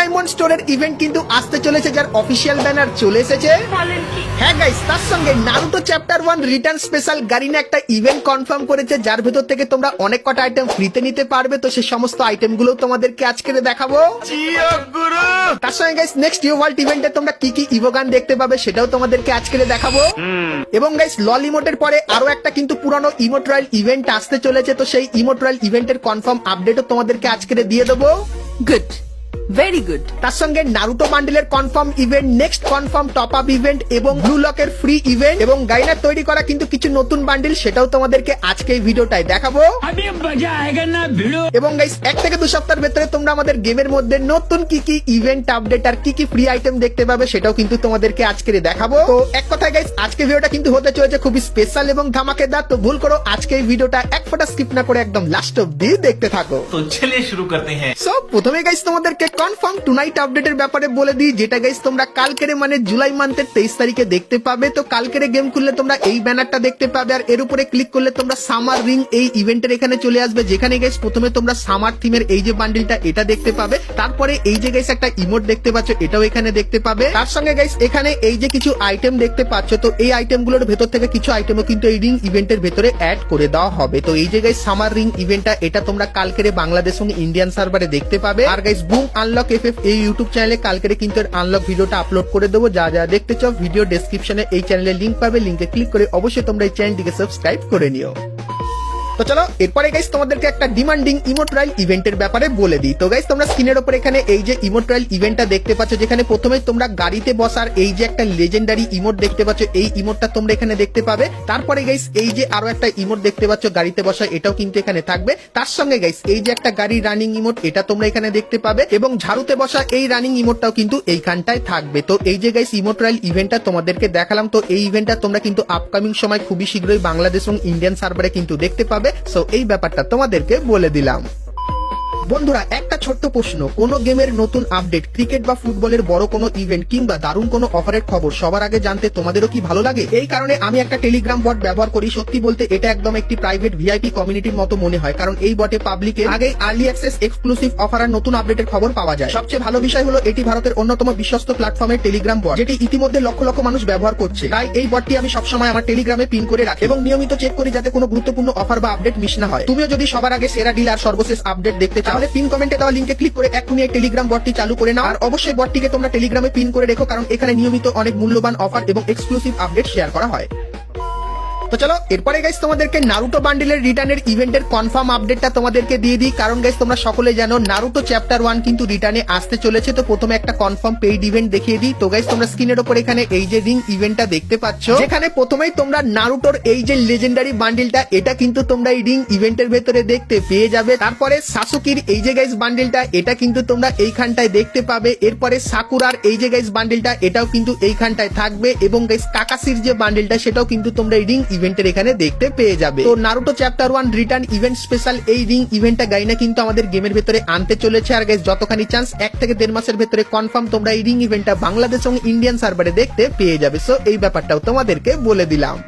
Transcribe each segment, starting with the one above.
Diamond স্টোরের event কিন্তু আসতে চলেছে, যার অফিসিয়াল ব্যানার চলে এসেছে। হ্যাঁ গাইস, তার সঙ্গে Naruto chapter 1 return special Garena একটা ইভেন্ট কনফার্ম করেছে, যার ভেতর থেকে তোমরা অনেক কটা আইটেম ফ্রিতে নিতে পারবে। তো সেই সমস্ত আইটেম গুলো তোমাদেরকে আজকে দেখাবো। তার সঙ্গে গাইস নেক্সট ইভো ওয়ার্ল্ড ইভেন্টে তোমরা কি কি ইভোগান দেখতে পাবে সেটাও তোমাদেরকে আজকে দেখাবো। এবং গাইস লল ইমোটের পরে আরো একটা কিন্তু পুরানো ইমোট রয়্যাল ইভেন্ট আসতে চলেছে, তো সেই ইমোট রয়্যাল ইভেন্টের কনফার্ম আপডেটও তোমাদেরকে আজকে দিয়ে দেবো। Good, very good. তার সঙ্গে নারুটো বান্ডেলের confirm event, next confirm top up event এবং ব্লু লকের ফ্রি ইভেন্ট এবং গাইনার তৈরি করা কিন্তু কিছু নতুন বান্ডেল, সেটাও তোমাদেরকে আজকে এই ভিডিওটায় দেখাবো। এবং গাইস 1 থেকে 2 সপ্তাহের ভেতরে তোমরা আমাদের গেমের মধ্যে নতুন কি কি ইভেন্ট আপডেট আর কি কি ফ্রি আইটেম দেখতে পাবে সেটাও কিন্তু তোমাদেরকে আজকে দেখাবো। তো এক কথায় গাইস আজকে ভিডিওটা কিন্তু হতে চলেছে খুবই স্পেশাল এবং ধামাকেদার। তো ভুল করো আজকে এই ভিডিওটা এক ফোঁটা স্কিপ না করে একদম লাস্ট অবধি দেখতে থাকো। তো চলিए শুরু করতে हैं। সো প্রথমে গাইস তোমাদেরকে কনফার্ম টুনাইট আপডেটের ব্যাপারে বলে দিই, যেটা গাইস তোমরা কালকের মানে জুলাই মান্থের 23 তারিখে দেখতে পাবে। তো কালকের গেম খুললে তোমরা এই ব্যানারটা দেখতে পাবে, আর এর উপরে ক্লিক করলে তোমরা সামার রিং এই ইভেন্টের এখানে চলে আসবে, যেখানে গাইস প্রথমে তোমরা সামার থিমের এই যে বান্ডিলটা এটা দেখতে পাবে। তারপরে এই যে গাইস একটা ইমোট দেখতে পাচ্ছ, এটাও এখানে দেখতে পাবে। তার সঙ্গে গাইস এখানে এই যে কিছু আইটেম দেখতে পাচ্ছ, তো এই আইটেমগুলোর ভেতর থেকে কিছু আইটেমও কিন্তু এই রিং ইভেন্টের ভেতরে অ্যাড করে দেওয়া হবে। তো এই যে গাইস সামার রিং ইভেন্টটা এটা তোমরা কালকের বাংলাদেশ এবং ইন্ডিয়ান সার্ভারে দেখতে পাবে। আর গাইস বুম আনলক এফএফ এই ইউটিউব চ্যানেলে কালকের কিন্তু আনলক ভিডিওটা আপলোড করে দেবো। যা যা দেখতে চাও ভিডিও ডেসক্রিপশনে এই চ্যানেলের লিংক পাবে, লিংকে ক্লিক করে অবশ্যই তোমরা এই চ্যানেলটিকে সাবস্ক্রাইব করে নিও। তো চলো এরপরে গাইস তোমাদেরকে একটা ডিমান্ডিং ইমোট রয়্যাল ইভেন্টের ব্যাপারে বলে দিই। তো গাইস তোমরা স্ক্রিনের উপর এখানে এই যে ইমোট রয়্যাল ইভেন্টটা দেখতে পাচ্ছ, যেখানে প্রথমে তোমরা গাড়িতে বসার এই যে একটা লেজেন্ডারি ইমোট দেখতে পাচ্ছ, এই ইমোটটা তোমরা এখানে দেখতে পাবে। তারপরে গাইস এই যে আরো একটা ইমোট দেখতে পাচ্ছ গাড়িতে বসা, এটাও কিন্তু এখানে থাকবে। তার সঙ্গে গাইস এই যে একটা গাড়ি রানিং ইমোট, এটা তোমরা এখানে দেখতে পাবে এবং ঝাড়ুতে বসা এই রানিং ইমোটটাও কিন্তু এইখানটায় থাকবে। তো এই যে গাইস ইমোট রয়্যাল ইভেন্টটা তোমাদেরকে দেখালাম, তো এই ইভেন্টটা তোমরা কিন্তু আপকামিং সময় খুবই শীঘ্রই বাংলাদেশ এবং ইন্ডিয়ান সার্ভারে কিন্তু দেখতে পাবে। সো এই ব্যাপারটা তোমাদেরকে বলে দিলাম। বন্ধুরা একটা ছোট্ট প্রশ্ন, কোন গেমের নতুন আপডেট, ক্রিকেট বা ফুটবলের বড় কোনো ইভেন্ট কিংবা দারুণ কোনো অফারের খবর সবার আগে জানতে তোমাদেরও কি ভালো লাগে? এই কারণে আমি একটা টেলিগ্রাম বট ব্যবহার করি। সত্যি বলতে এটা একদম একটি প্রাইভেট ভিআইপি কমিউনিটির মতো মনে হয়, কারণ এই বটে পাবলিকে আগে আর্লি অ্যাক্সেস, এক্সক্লুসিভ অফার আর নতুন আপডেটের খবর পাওয়া যায়। সবচেয়ে ভালো বিষয় হলো এটি ভারতের অন্যতম বিশ্বস্ত প্ল্যাটফর্মের টেলিগ্রাম বট, যেটি ইতিমধ্যে লক্ষ লক্ষ মানুষ ব্যবহার করছে। তাই এই বটটি আমি সবসময় আমার টেলিগ্রামে পিন করে রাখি এবং নিয়মিত চেক করি যাতে কোনো গুরুত্বপূর্ণ অফার বা আপডেট মিস না হয়। তুমিও যদি সবার আগে সেরা ডিল আর সর্বশেষ আপডেট দেখতে চাও, তাহলে পিন কমেন্টে দেওয়া লিংকে ক্লিক করে এখনই এই টেলিগ্রাম বটটি চালু করে নাও। আর অবশ্যই বটটিকে তোমরা টেলিগ্রামে পিন করে রেখো, কারণ এখানে নিয়মিত অনেক মূল্যবান অফার এবং এক্সক্লুসিভ আপডেট শেয়ার করা হয়। তো চলো এরপরে গাইস তোমাদেরকে নারুটো বান্ডেলের রিটার্নের ইভেন্টের কনফার্ম আপডেটটা তোমাদেরকে দিয়ে দিই, কারণ গাইস তোমরা সকলে জানো নারুটো চ্যাপ্টার 1 কিন্তু রিটার্নে আসতে চলেছে। তো প্রথমে একটা কনফার্ম পেইড ইভেন্ট দেখিয়ে দিই। তো গাইস তোমরা স্ক্রিনের উপর এখানে এই যে রিং ইভেন্টটা দেখতে পাচ্ছ, যেখানে প্রথমেই তোমরা নারুটোর এই যে লেজেন্ডারি বান্ডেলটা এটা কিন্তু তোমরা এই রিং ইভেন্টের ভেতরে দেখতে পেয়ে যাবে। তারপরে সাসুকির এই যে গাইস বান্ডেলটা এটা কিন্তু তোমরা এইখানটায় দেখতে পাবে। এরপরে সাকুরার এই যে গাইস বান্ডেলটা এটাও কিন্তু এইখানটায় থাকবে এবং গাইস কাকাসির যে বান্ডেলটা সেটাও কিন্তু তোমরা এই রিং ইভেন্টের এখানে দেখতে পেয়ে যাবে। তো Naruto chapter 1 return event special এই রিং ইভেন্টটা গাইনা কিন্তু আমাদের গেমের ভেতরে আনতে চলেছে। আর গাইস যতখানি চান্স 1 থেকে 1.5 মাসের ভেতরে কনফার্ম তোমরা এই রিং ইভেন্টটা বাংলাদেশ এবং ইন্ডিয়ান সার্ভারে দেখতে পেয়ে যাবে। সো এই ব্যাপারটাও তোমাদেরকে বলে দিলাম।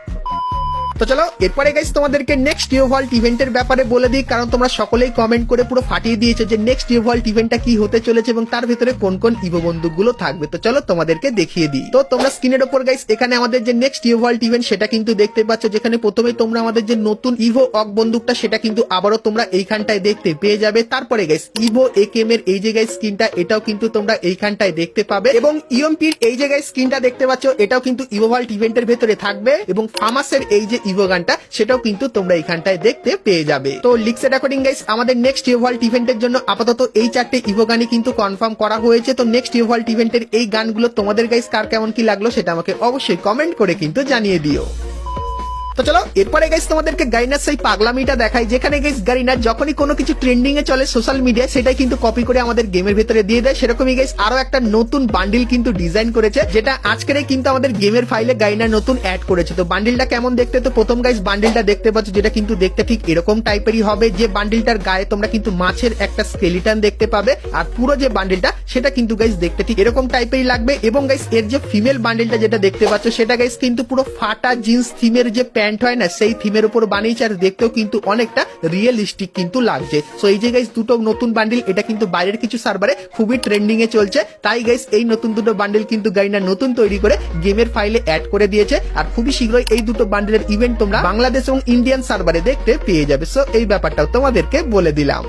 তো চলো এরপরে গাইস তোমাদেরকে নেক্সট ইভো ওয়ার্ল্ড ইভেন্টের ব্যাপারে বলে দিই, কারণ তোমরা সকলেই কমেন্ট করে পুরো ফাটিয়ে দিয়েছো যে নেক্সট ইভো ওয়ার্ল্ড ইভেন্টটা কি হতে চলেছে এবং তার ভিতরে কোন কোন ইভো বন্দুকগুলো থাকবে। তো চলো তোমাদেরকে দেখিয়ে দিই। তো তোমরা স্ক্রিনের উপর গাইস এখানে আমাদের যে নেক্সট ইভো ওয়ার্ল্ড ইভেন্ট সেটা কিন্তু দেখতে পাচ্ছ, যেখানে প্রথমেই তোমরা আমাদের যে নতুন ইভো অক বন্দুকটা সেটা কিন্তু আবারও তোমরা এইখানটায় দেখতে পেয়ে যাবে। তারপরে গাইস ইভো একেএম এর এই যে গাইস স্কিনটা এটাও কিন্তু তোমরা এইখানটায় দেখতে পাবে এবং ইএমপির এই যে গাইস স্কিনটা দেখতে পাচ্ছ এটাও কিন্তু ইভো ওয়ার্ল্ড ইভেন্টের ভেতরে থাকবে এবং ফামাসের এই যে ইভো গানটা সেটাও কিন্তু তোমরা এইখানটায় দেখতে পেয়ে যাবে। তো লিক্সের অ্যাকর্ডিং গাইস আমাদের নেক্সট ইভো ওয়ার্ল্ড ইভেন্টের জন্য আপাতত এই 4টে ইভো গানই কিন্তু কনফার্ম করা হয়েছে। তো নেক্সট ইভো ওয়ার্ল্ড ইভেন্টের এই গানগুলো তোমাদের গাইস কার কেমন কি লাগলো সেটা আমাকে অবশ্যই কমেন্ট করে কিন্তু জানিয়ে দিও। তো চলো এরপরে গাইস তোমাদেরকে গাইনার সেই পাগলামিটা দেখাই, যেখানে গাইস গাইনার যখনই কোনো কিছু ট্রেন্ডিং এ চলে সোশ্যাল মিডিয়ায় সেটাই কিন্তু কপি করে আমাদের গেমের ভেতরে দিয়ে দেয়। সেরকমই গাইস আরো একটা নতুন বান্ডিল কিন্তু ডিজাইন করেছে, যেটা আজকের কিন্তু আমাদের গেমের ফাইলে গাইনার নতুন অ্যাড করেছে। তো বান্ডিলটা কেমন দেখতে, তো প্রথম গাইস বান্ডিলটা দেখতে পাচ্ছ যেটা কিন্তু দেখতে ঠিক এরকম টাইপেরই হবে, যে বান্ডিলটার গায়ে তোমরা কিন্তু মাছের একটা স্কেলিটন দেখতে পাবে আর পুরো যে বান্ডিলটা সেটা কিন্তু গাইস দেখতে ঠিক এরকম টাইপেরই লাগবে। এবং গাইস এর যে ফিমেল বান্ডিলটা যেটা দেখতে পাচ্ছ সেটা গাইস কিন্তু পুরো ফাটা জিন্স থিমের যে প্যান্ট হয় না সেই থিমের উপর বানিয়েছে, আর দেখতেও কিন্তু অনেকটা রিয়েলিস্টিক কিন্তু লাগছে। সো এই যে গাইস দুটো নতুন বান্ডিল, এটা কিন্তু বাইরের কিছু সার্ভারে খুবই ট্রেন্ডিং এ চলছে, তাই গাইস এই নতুন দুটো বান্ডিল কিন্তু গাইনা নতুন তৈরি করে গেমের ফাইলে অ্যাড করে দিয়েছে। আর খুবই শীঘ্রই এই দুটো বান্ডিলের ইভেন্ট তোমরা বাংলাদেশ এবং ইন্ডিয়ান সার্ভারে দেখতে পেয়ে যাবে। সো এই ব্যাপারটাও তোমাদেরকে বলে দিলাম।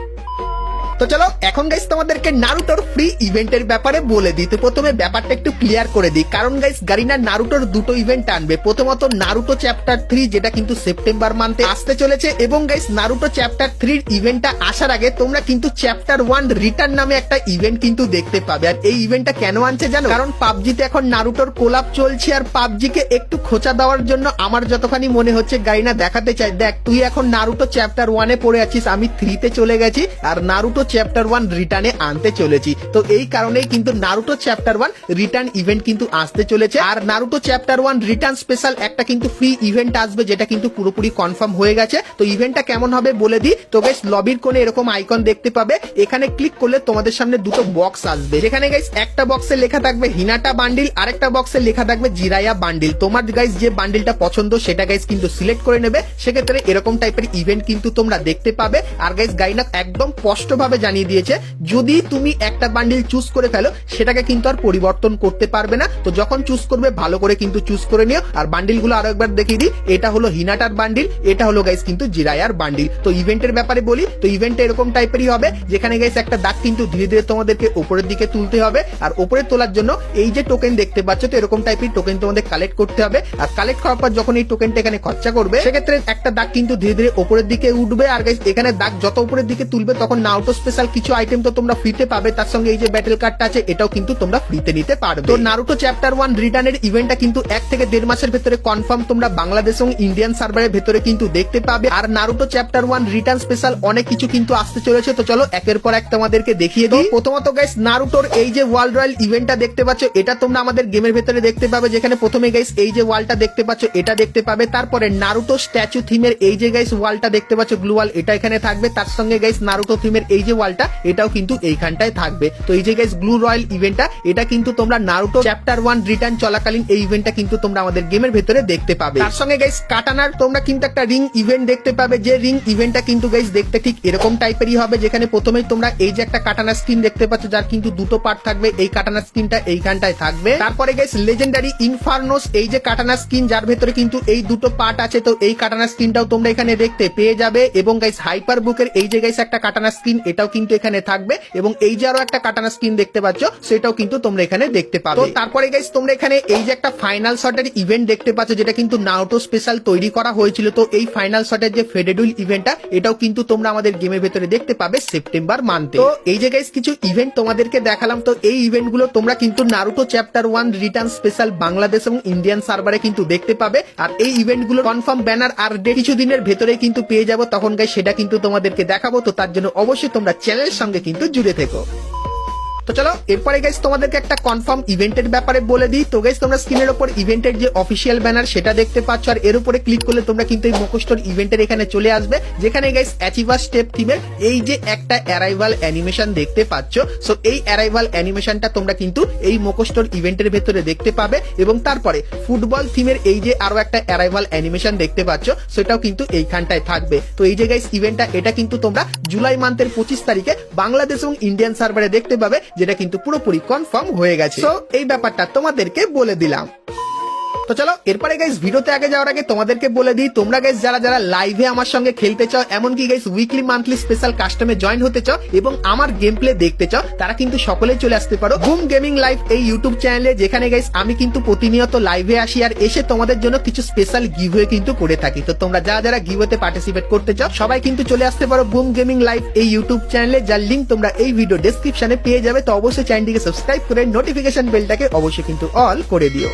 তো চলো এখন গাইস তোমাদেরকে নারুটোর ফ্রি ইভেন্টের ব্যাপারে বলে দিই। তো প্রথমে ব্যাপারটা একটু ক্লিয়ার করে দিই, কারণ গাইস গারিনা নারুটোর দুটো ইভেন্ট আনবে। প্রথমত নারুটো চ্যাপ্টার 3 যেটা কিন্তু সেপ্টেম্বর মান্থে আসতে চলেছে, এবং গাইস নারুটো চ্যাপ্টার 3 ইভেন্টটা আসার আগে তোমরা কিন্তু চ্যাপ্টার 1 রিটার্ন নামে একটা ইভেন্ট কিন্তু দেখতে পাবে। আর এই ইভেন্টটা কেন আনছে জানো? কারণ পাবজিতে এখন নারুটোর কোলাপ চলছে, আর পাবজিকে একটু খোঁচা দেওয়ার জন্য আমার যতখানি মনে হচ্ছে গাইনা দেখাতে চাই, দেখ তুই এখন নারুটো চ্যাপ্টার 1 পড়ে আছিস, আমি 3 তে চলে গেছি, আর নারুটো চ্যাপ্টার 1 রিটার্নে আনতে চলেছি। তো এই কারণেই কিন্তু নারুটো চ্যাপ্টার 1 রিটার্ন ইভেন্ট কিন্তু আসতে চলেছে। আর নারুটো চ্যাপ্টার 1 রিটার্ন স্পেশাল একটা কিন্তু ফ্রি ইভেন্ট আসবে, যেটা কিন্তু পুরোপুরি কনফার্ম হয়ে গেছে। তো ইভেন্টটা কেমন হবে বলে দিই। তো গাইস লবির কোণে এরকম আইকন দেখতে পাবে, এখানে ক্লিক করলে তোমাদের সামনে দুটো বক্স আসবে, যেখানে গাইস একটা বক্সে লেখা থাকবে হিনাটা বান্ডিল, আর একটা বক্সে লেখা থাকবে জিরায়া বান্ডিল। তোমার গাইস যে বান্ডিলটা পছন্দ সেটা গাইস কিন্তু সিলেক্ট করে নেবে, সেক্ষেত্রে এরকম টাইপের ইভেন্ট কিন্তু তোমরা দেখতে পাবে। আর গাইস গাইনা একদম স্পষ্টভাবে জানিয়ে দিয়েছে যদি তুমি একটা বান্ডিল চুজ করে ফেলো সেটাকে কিন্তু আর পরিবর্তন করতে পারবে না। তো যখন চুজ করবে ভালো করে কিন্তু চুজ করে নিও। আর বান্ডিল গুলো আরো একবার দেখিয়ে দিই, এটা হলো হিনাটার বান্ডিল, এটা হলো গাইস কিন্তু জিরায়ার বান্ডিল। তো ইভেন্টের ব্যাপারে বলি, তো ইভেন্টটা এরকম টাইপেরই হবে, যেখানে গাইস একটা দাগ কিন্তু ধীরে ধীরে তোমাদেরকে উপরের দিকে তুলতে হবে। আর উপরে তোলার জন্য এই যে টোকেন দেখতে পাচ্ছ, তো এরকম টাইপের টোকেন তোমাদের কালেক্ট করতে হবে। আর কালেক্ট করার পর যখন এই টোকেনটা এখানে খরচা করবে, সেক্ষেত্রে একটা দাগ কিন্তু ধীরে ধীরে উপরের দিকে উঠবে। আর গাইস এখানে দাগ যত উপরের দিকে তুলবে তখন নারুটো স্পেশাল কিছু আইটেম তো তোমরা ফ্রিতে পাবে, তার সঙ্গে এই যে ব্যাটেল কার্ডটা আছে এটাও কিন্তু তোমরা ফ্রিতে নিতে পারবে। তো নারুটো চ্যাপ্টার 1 রিটার্নের ইভেন্টটা কিন্তু 1 থেকে 1.5 মাসের ভেতরে কনফার্ম তোমরা বাংলাদেশ এবং ইন্ডিয়ান সার্ভারের ভেতরে কিন্তু দেখতে পাবে। আর নারুটো চ্যাপ্টার 1 রিটার্ন স্পেশাল অনেক কিছু কিন্তু আসতে চলেছে। তো চলো একের পর এক তোমাদেরকে দেখিয়ে দিই। প্রথমত গাইস নারুটোর এই যে ওয়ার্ল্ড রয়্যাল ইভেন্টটা দেখতে পাচ্ছ, এটা তোমরা আমাদের গেমের ভেতরে দেখতে পাবে, যেখানে প্রথমে গাইস এই যে ওয়ালটা দেখতে পাচ্ছ এটা দেখতে পাবে। তারপরে নারুটো স্ট্যাচু থিমের এই যে গাইস ওয়ালটা দেখতে পাচ্ছ গ্লু ওয়াল, এটা এখানে থাকবে। তার সঙ্গে গাইস নারুটো থিমের এই যে ওয়ালটা এটাও কিন্তু এইখানটায় থাকবে। তো এই যে গাইস গ্লু রয়্যাল ইভেন্টটা এটা কিন্তু তোমরা নারুটো চ্যাপ্টার 1 রিটার্ন চলাকালীন এই ইভেন্টটা কিন্তু তোমরা আমাদের গেমের ভেতরে দেখতে পাবে। তার সঙ্গে গাইস কাটানার তোমরা কিন্তু একটা রিং ইভেন্ট দেখতে পাবে, যে রিং ইভেন্টটা কিন্তু গাইস দেখতে ঠিক এরকম টাইপেরই হবে, যেখানে প্রথমেই তোমরা এই যে একটা কাটানা স্কিন দেখতে পাচ্ছ, যার কিন্তু দুটো পার্ট থাকবে, এই কাটানা স্কিনটা এইখানটায় থাকবে। তারপরে গাইস লেজেন্ডারি ইনফার্নোস এই যে কাটানা স্কিন, যার ভেতরে কিন্তু এই দুটো পার্ট আছে, তো এই কাটানা স্কিনটাও তোমরা এখানে দেখতে পেয়ে যাবে। এবং গাইস হাইপার বুকের এই যে গাইস একটা কাটানা স্কিন এটাও কিন্তু এখানে থাকবে, এবং এই যে আরো একটা কাটানা স্কিন দেখতে পাচ্ছ সেটাও কিন্তু তোমরা এখানে দেখতে পাবে। তো তারপরে গাইস তোমরা এখানে এই যে একটা ফাইনাল শটের ইভেন্ট দেখতে পাচ্ছ, যেটা কিন্তু নারুটো স্পেশাল তৈরি করা হয়েছিল। তো এই ফাইনাল শটের যে ফেডেডুল ইভেন্টটা এটাও কিন্তু তোমরা আমাদের গেমের ভেতরে দেখতে পাবে সেপ্টেম্বর মান্থে। তো এই যে গাইস কিছু ইভেন্ট তোমাদেরকে দেখালাম, তো এই ইভেন্ট গুলো তোমরা কিন্তু Naruto chapter 1 return special Bangladesh এবং ইন্ডিয়ান সার্ভারে কিন্তু দেখতে পাবে। আর এই ইভেন্ট গুলো কনফার্ম ব্যানার আর ডেট কিছু দিনের ভেতরেই কিন্তু পেয়ে যাবো, তখন গাইস সেটা কিন্তু তোমাদেরকে দেখাবো। তো তার জন্য অবশ্যই তোমরা চ্যানেলের সঙ্গে কিন্তু জুড়ে থেকো। তো চলো এরপরে গাইস তোমাদেরকে একটা কনফার্ম ইভেন্টের ব্যাপারে বলে দিই। তো গাইস তোমরা স্ক্রিনের উপর ইভেন্টের যে অফিসিয়াল ব্যানার সেটা দেখতে পাচ্ছ, আর এর উপরে ক্লিক করলে তোমরা কিন্তু এই মোকোস্টোর ইভেন্টের এখানে চলে আসবে, যেখানে গাইস অ্যাচিভার স্টেপ থিমের এই যে একটা অ্যারাইভাল অ্যানিমেশন দেখতে পাচ্ছ। সো এই অ্যারাইভাল অ্যানিমেশনটা তোমরা কিন্তু এই মোকোস্টোর ইভেন্টের ভেতরে দেখতে পাবে। এবং তারপরে ফুটবল থিমের এই যে আরো একটা অ্যারাইভাল অ্যানিমেশন দেখতে পাচ্ছ, সেটাও কিন্তু এইখানটায় থাকবে। তো এই যে গাইস ইভেন্টটা এটা কিন্তু তোমরা জুলাই মান্থের 25 তারিখে বাংলাদেশ এবং ইন্ডিয়ান সার্ভারে দেখতে পাবে, যেটা কিন্তু পুরোপুরি কনফার্ম হয়ে গেছে। সো এই ব্যাপারটা তোমাদেরকে বলে দিলাম। তো চলো এরপরে গাইস ভিডিওতে আগে যাওয়ার আগে তোমাদেরকে বলে দিই, তোমরা গাইস যারা যারা লাইভে আমার সঙ্গে খেলতে চাও, এমনকি গাইস উইকলি মান্থলি স্পেশাল কাস্টমে জয়েন হতে চাও এবং আমার গেম প্লে দেখতে চাও, তারা কিন্তু সকলেই চলে আসতে পারো বুম গেমিং লাইভ এই ইউটিউব চ্যানেলে, যেখানে গাইস আমি কিন্তু প্রতিনিয়ত লাইভে আসি আর এসে তোমাদের জন্য কিছু স্পেশাল গিভওয়ে কিন্তু করে থাকি। তো তোমরা যারা যারা গিভওয়েতে পার্টিসিপেট করতে চাও সবাই কিন্তু চলে আসতে পারো বুম গেমিং লাইভ এই ইউটিউব চ্যানেলে, যার লিংক তোমরা এই ভিডিও ডেসক্রিপশনে পেয়ে যাবে। তো অবশ্যই চ্যানেলটিকে সাবস্ক্রাইব করে নোটিফিকেশন বেলটাকে অবশ্যই কিন্তু অল করে দিও।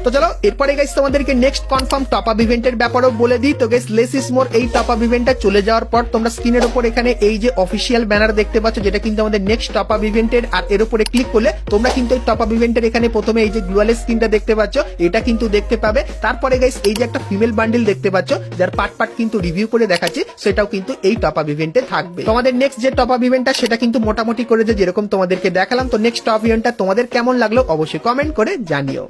তো চলো এরপরে গাইস তোমাদেরকে নেক্সট কনফার্ম টপ আপ ইভেন্টের ব্যাপারেও বলে দিই। তো গাইস লেস ইজ মোর এই টপ আপ ইভেন্টটা চলে যাওয়ার পর তোমরা স্ক্রিনের উপর এখানে এই যে অফিসিয়াল ব্যানার দেখতে পাচ্ছ, যেটা কিন্তু আমাদের নেক্সট টপ আপ ইভেন্টের, আর এর উপরে ক্লিক করলে তোমরা কিন্তু এই টপ আপ ইভেন্টের এখানে প্রথমে এই যে গ্লোয়ালের স্ক্রিনটা দেখতে পাচ্ছ এটা কিন্তু দেখতে পাবে। তারপরে গাইস এই যে একটা ফিমেল বান্ডিল দেখতে পাচ্ছ, যার পার্ট পার্ট কিন্তু রিভিউ করে দেখাচ্ছি, সেটাও কিন্তু এই টপ আপ ইভেন্টে থাকবে। তোমাদের নেক্সট যে টপ আপ ইভেন্টটা সেটা কিন্তু মোটামুটি করে যে যেরকম তোমাদেরকে দেখালাম। তো নেক্সট টপ ইভেন্টটা তোমাদের কেমন লাগলো অবশ্যই কমেন্ট করে জানিও।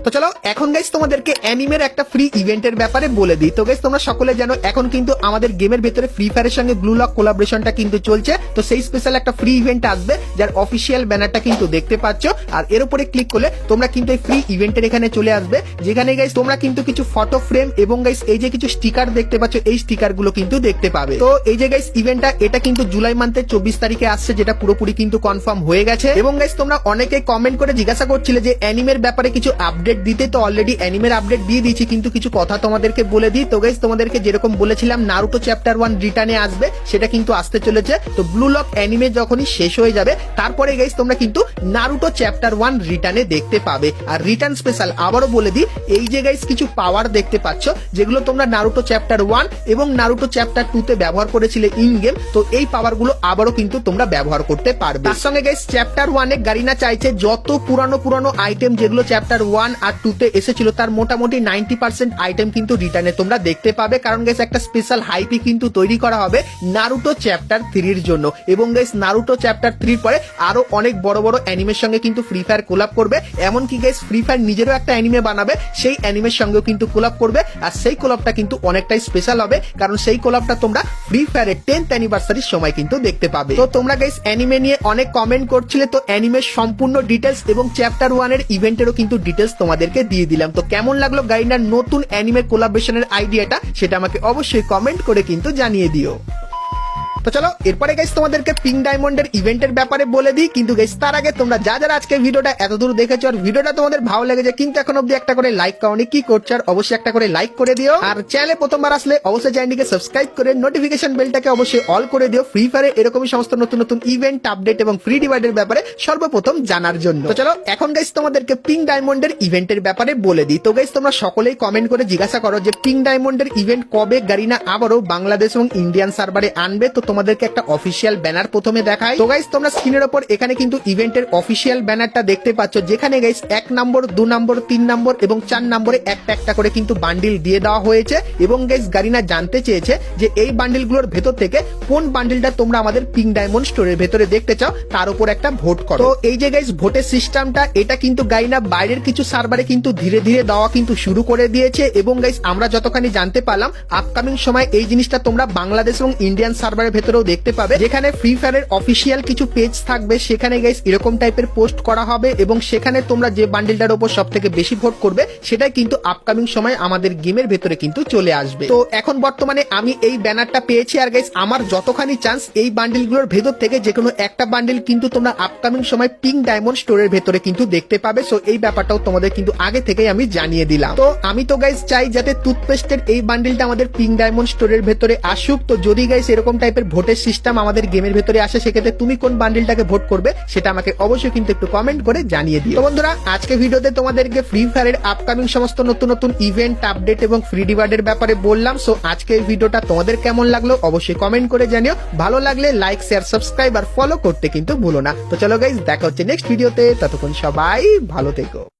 তো তো চলো এখন গাইস তোমাদেরকে অ্যানিমের একটা ফ্রি ইভেন্টের ব্যাপারে বলে দিই। তো গাইস তোমরা সকলে জানো এখন কিন্তু আমাদের গেমের ভেতরে ফ্রি ফায়ারের সঙ্গে ব্লু লক কোলাবোরেশনটা কিন্তু চলছে। তো সেই স্পেশাল একটা ফ্রি ইভেন্ট আসবে যার অফিসিয়াল ব্যানারটা কিন্তু দেখতে পাচ্ছ, আর এর উপরে ক্লিক করলে তোমরা কিন্তু এই ফ্রি ইভেন্টের এখানে চলে আসবে, যেখানে গাইস তোমরা কিন্তু কিছু ফটো ফ্রেম এবং গাইস এই যে কিছু স্টিকার দেখতে পাচ্ছ, এই স্টিকার গুলো কিন্তু দেখতে পাবে। তো এই যে গাইস ইভেন্টটা এটা কিন্তু জুলাই মান্থের 24 তারিখে আসছে, যেটা পুরোপুরি কিন্তু কনফার্ম হয়ে গেছে। এবং গাইস তোমরা অনেকে কমেন্ট করে জিজ্ঞাসা করছিলে যে অ্যানিমের ব্যাপারে কিছু আপডেট দিতে, তো অলরেডি অ্যানিমের আপডেট দিয়ে দিয়েছি, কিন্তু কিছু কথা তোমাদেরকে বলে দিই। তো গাইস তোমাদেরকে যেরকম বলেছিলাম নারুটো চ্যাপ্টার 1 রিটার্নে আসবে, সেটা কিন্তু আসতে চলেছে। তো ব্লু লক অ্যানিমে যখনই শেষ হয়ে যাবে তারপরে গাইস তোমরা কিন্তু নারুটো চ্যাপ্টার 1 রিটার্নে দেখতে পাবে। আর রিটার্ন স্পেশাল আবারও বলে দিই, এই যে গাইস কিছু পাওয়ার দেখতে পাচ্ছ যেগুলো তোমরা নারুটো চ্যাপ্টার 1 এবং নারুটো চ্যাপ্টার 2 তে ব্যবহার করেছিলে ইন গেম, তো এই পাওয়ার গুলো আবারও কিন্তু তোমরা ব্যবহার করতে পারবে। তার সঙ্গে গাইস চ্যাপ্টার 1 এ গারিনা চাইছে যত পুরানো আইটেম যেগুলো চ্যাপ্টার 1 আর 2 তে এসেছিল তার মোটামুটি 90% আইটেম কিন্তু রিটার্নে তোমরা দেখতে পাবে, কারণ গাইস একটা স্পেশাল হাইপি কিন্তু তৈরি করা হবে নারুটো চ্যাপ্টার 3 এর জন্য। এবং গাইস নারুটো চ্যাপ্টার 3 পরে আরো অনেক বড় বড় অ্যানিমের সঙ্গে কিন্তু ফ্রি ফায়ার কোলাব করবে, এমনকি গাইস ফ্রি ফায়ার নিজেরও একটা অ্যানিমে বানাবে, সেই অ্যানিমের সঙ্গেও কিন্তু কোলাব করবে। আর সেই কোলাবটা কিন্তু অনেকটাই স্পেশাল হবে, কারণ সেই কোলাবটা তোমরা ফ্রি ফায়ারের 10th অ্যানিভার্সারির সময় কিন্তু দেখতে পাবে। তো তোমরা গাইস অ্যানিমে নিয়ে অনেক কমেন্ট করছিলে, তো অ্যানিমের সম্পূর্ণ ডিটেলস এবং চ্যাপ্টার 1 এর ইভেন্টেরও কিন্তু ডিটেলস তোমাদেরকে দিয়ে দিলাম। তো কেমন লাগলো গাইনার নতুন অ্যানিমে কোলাবোরেশনের আইডিয়াটা, সেটা আমাকে অবশ্যই কমেন্ট করে কিন্তু জানিয়ে দিও। তো চলো এরপরে গাইস তোমাদেরকে পিঙ্ক ডায়মন্ডের ইভেন্টের ব্যাপারে বলে দিই, কিন্তু গাইস তার আগে তোমরা যারা আজকে ভিডিওটা এতদূর দেখেছো আর ভিডিওটা তোমাদের ভালো লেগেছে কিন্তু এখন অব্দি একটা করে লাইক করোনি, কি করছো? আর অবশ্যই একটা করে লাইক করে দিও। আর চ্যানেলে প্রথমবার আসলে অবশ্যই চ্যানেলটিকে সাবস্ক্রাইব করে নোটিফিকেশন বেলটাকে অবশ্যই অল করে দিও, ফ্রি ফায়ারে এরকমই সমস্ত নতুন ইভেন্ট আপডেট এবং ফ্রি ডিভাইডের ব্যাপারে সর্বপ্রথম জানার জন্য। তো চলো এখন গাইস তোমাদেরকে পিঙ্ক ডায়মন্ডের ইভেন্টের ব্যাপারে বলে দিই। তো গাইস তোমরা সকলেই কমেন্ট করে জিজ্ঞাসা করো যে পিঙ্ক ডায়মন্ডের ইভেন্ট কবে গারিনা আবারও বাংলাদেশ এবং ইন্ডিয়ান সার্ভারে আনবে। তো তোমাদেরকে একটা অফিসিয়াল ব্যানার প্রথমে দেখাই। তো গাইস তোমরা স্ক্রিনের উপর এখানে কিন্তু ইভেন্টের অফিসিয়াল ব্যানারটা দেখতে পাচ্ছ, যেখানে গাইস 1 নম্বর 2 নম্বর 3 নম্বর এবং 4 নম্বরে একটা করে কিন্তু বান্ডিল দিয়ে দেওয়া হয়েছে। এবং গাইস গারিনা জানতে চেয়েছে যে এই বান্ডিলগুলোর ভেতর থেকে কোন বান্ডিলটা তোমরা আমাদের পিঙ্ক ডায়মন্ড স্টোরের ভেতরে দেখতে চাও, তার উপর একটা ভোট করো। তো এই যে গাইস ভোটের সিস্টেমটা এটা কিন্তু গারিনা বাইরের কিছু সার্ভারে কিন্তু ধীরে ধীরে দেওয়া কিন্তু শুরু করে দিয়েছে। এবং গাইস আমরা যতখানি জানতে পারলাম আপকামিং সময় এই জিনিসটা তোমরা বাংলাদেশ এবং ইন্ডিয়ান সার্ভারের ভেতরেও দেখতে পাবে, যেখানে ফ্রি ফায়ারের অফিসিয়াল কিছু পেজ থাকবে, সেখানে গাইস এরকম টাইপের পোস্ট করা হবে এবং সেখানে তোমরা যে বান্ডিলটার উপর সব থেকে বেশি ভোট করবে সেটাই কিন্তু আপকামিং সময় আমাদের গেমের ভেতরে কিন্তু চলে আসবে। তো এখন বর্তমানে আমি এই ব্যানারটা পেয়েছি, আর গাইস আমার যতখানি চান্স এই বান্ডিলগুলোর ভেতর থেকে যে কোনো একটা বান্ডিল কিন্তু তোমরা আপকামিং সময় পিঙ্ক ডায়মন্ড স্টোরের ভেতরে কিন্তু দেখতে পাবে। সো এই ব্যাপারটাও তোমাদের কিন্তু আগে থেকেই আমি জানিয়ে দিলাম। তো আমি তো গাইস চাই যাতে টুথপেস্টের এই বান্ডিলটা আমাদের পিঙ্ক ডায়মন্ড স্টোরের ভেতরে আসুক। তো যদি গাইস এরকম টাইপের ভোটের সিস্টেম আমাদের গেমের ভেতরে আসে, সেক্ষেত্রে তুমি কোন বান্ডিলটাকে ভোট করবে সেটা আমাকে অবশ্যই কিন্তু একটু কমেন্ট করে জানিয়ে দিও। তো বন্ধুরা আজকে ভিডিওতে তোমাদেরকে ফ্রি ফায়ারের আপকামিং সমস্ত নতুন ইভেন্ট আপডেট এবং ফ্রি ডিভাইডের ব্যাপারে বললাম। সো আজকে এই ভিডিওটা তোমাদের কেমন লাগলো অবশ্যই কমেন্ট করে জানিও। ভালো লাগলে লাইক শেয়ার সাবস্ক্রাইব আর ফলো করতে কিন্তু ভুলো না। তো চলো গাইস দেখা হচ্ছে নেক্সট ভিডিওতে, ততক্ষণ সবাই ভালো থেকো।